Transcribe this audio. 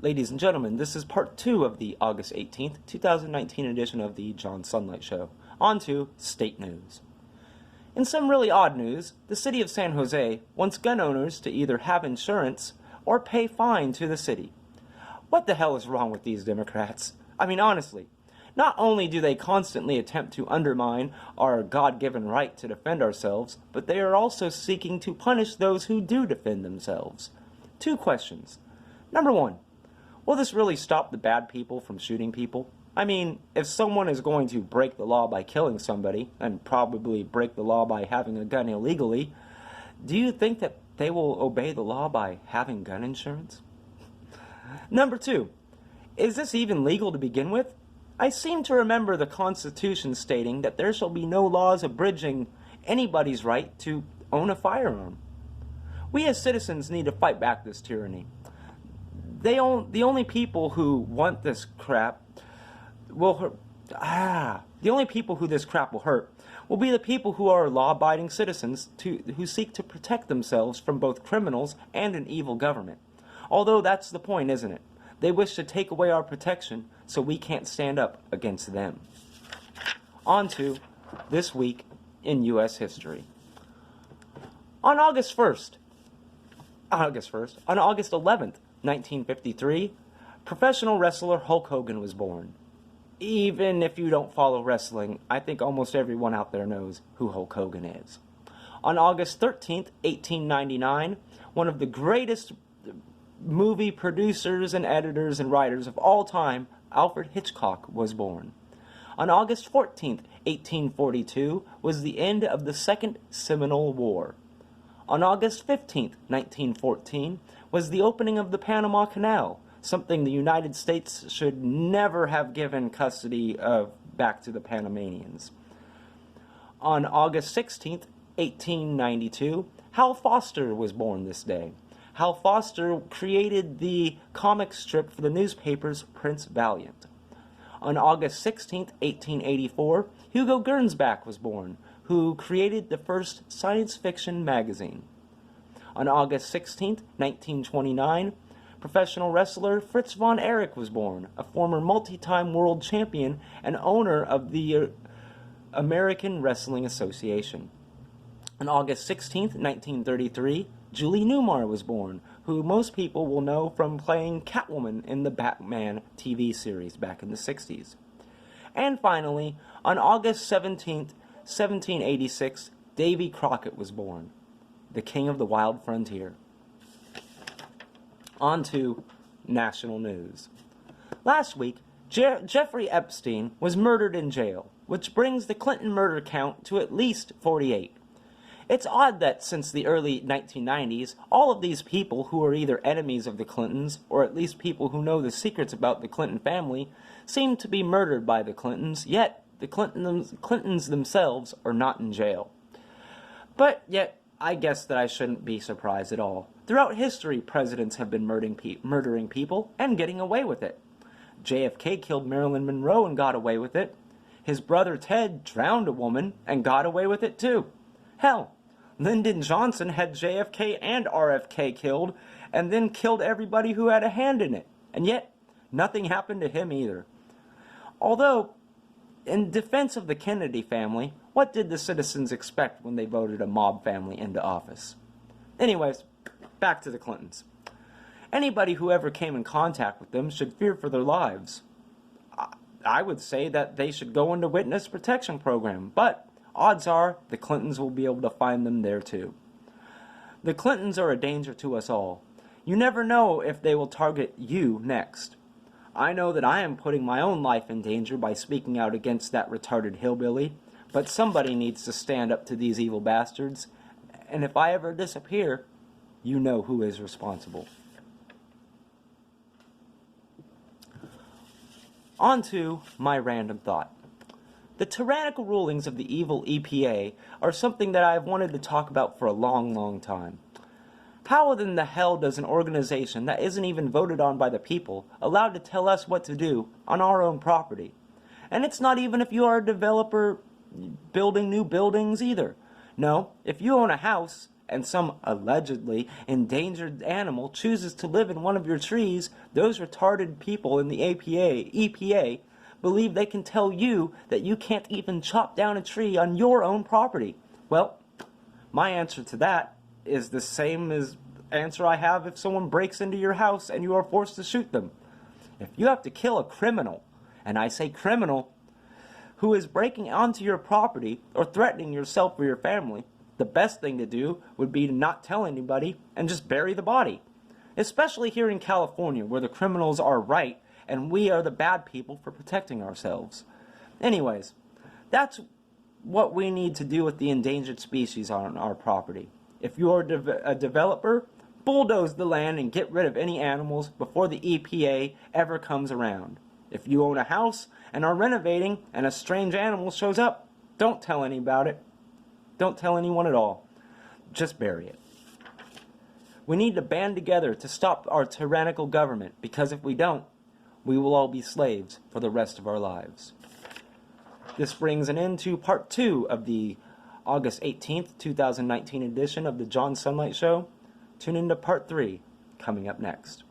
Ladies and gentlemen, this is part 2 of the August 18th, 2019 edition of the John Sunlight Show. On to state news. In some really odd news, the city of San Jose wants gun owners to either have insurance or pay fine to the city. What the hell is wrong with these Democrats? I mean, honestly, not only do they constantly attempt to undermine our God-given right to defend ourselves, but they are also seeking to punish those who do defend themselves. 2 questions. Number 1. Will this really stop the bad people from shooting people? I mean, if someone is going to break the law by killing somebody, and probably break the law by having a gun illegally, do you think that they will obey the law by having gun insurance? Number 2. Is this even legal to begin with? I seem to remember the Constitution stating that there shall be no laws abridging anybody's right to own a firearm. We as citizens need to fight back this tyranny. The only people who want this crap will hurt. The only people who this crap will hurt will be the people who are law-abiding citizens who seek to protect themselves from both criminals and an evil government. Although that's the point, isn't it? They wish to take away our protection so we can't stand up against them. On to this week in U.S. history. On August 11th, 1953, professional wrestler Hulk Hogan was born. Even if you don't follow wrestling, I think almost everyone out there knows who Hulk Hogan is. On August 13th, 1899, one of the greatest movie producers and editors and writers of all time, Alfred Hitchcock, was born. On August 14th, 1842, was the end of the Second Seminole War. On August 15th, 1914, was the opening of the Panama Canal, something the United States should never have given custody of back to the Panamanians. On August 16th, 1892, Hal Foster was born this day. Hal Foster created the comic strip for the newspapers Prince Valiant. On August 16th, 1884, Hugo Gernsback was born, who created the first science fiction magazine. On August 16th, 1929, professional wrestler Fritz von Erich was born, a former multi-time world champion and owner of the American Wrestling Association. On August 16th, 1933, Julie Newmar was born, who most people will know from playing Catwoman in the Batman TV series back in the 60s. And finally, on August 17th, 1786, Davy Crockett was born, the king of the wild frontier. On to national news. Last week, Jeffrey Epstein was murdered in jail, which brings the Clinton murder count to at least 48. It's odd that since the early 1990s, all of these people who are either enemies of the Clintons, or at least people who know the secrets about the Clinton family, seem to be murdered by the Clintons, yet the Clintons themselves are not in jail. But yet, I guess that I shouldn't be surprised at all. Throughout history, presidents have been murdering people and getting away with it. JFK killed Marilyn Monroe and got away with it. His brother Ted drowned a woman and got away with it too. Hell, Lyndon Johnson had JFK and RFK killed and then killed everybody who had a hand in it. And yet, nothing happened to him either. Although, in defense of the Kennedy family, what did the citizens expect when they voted a mob family into office? Anyways, back to the Clintons. Anybody who ever came in contact with them should fear for their lives. I would say that they should go into witness protection program, but odds are the Clintons will be able to find them there too. The Clintons are a danger to us all. You never know if they will target you next. I know that I am putting my own life in danger by speaking out against that retarded hillbilly, but somebody needs to stand up to these evil bastards, and if I ever disappear, you know who is responsible. On to my random thought. The tyrannical rulings of the evil EPA are something that I have wanted to talk about for a long, long time. How in the hell does an organization that isn't even voted on by the people allowed to tell us what to do on our own property? And it's not even if you are a developer building new buildings either. No, if you own a house and some allegedly endangered animal chooses to live in one of your trees, those retarded people in the EPA believe they can tell you that you can't even chop down a tree on your own property. Well, my answer to that is the same as answer I have if someone breaks into your house and you are forced to shoot them. If you have to kill a criminal, and I say criminal, who is breaking onto your property or threatening yourself or your family, the best thing to do would be to not tell anybody and just bury the body. Especially here in California, where the criminals are right and we are the bad people for protecting ourselves. Anyways, that's what we need to do with the endangered species on our property. If you're a developer, bulldoze the land and get rid of any animals before the EPA ever comes around. If you own a house and are renovating and a strange animal shows up, don't tell anybody about it. Don't tell anyone at all. Just bury it. We need to band together to stop our tyrannical government, because if we don't, we will all be slaves for the rest of our lives. This brings an end to part 2 of the August 18th, 2019 edition of the John Sunlight Show. Tune into part 3, coming up next.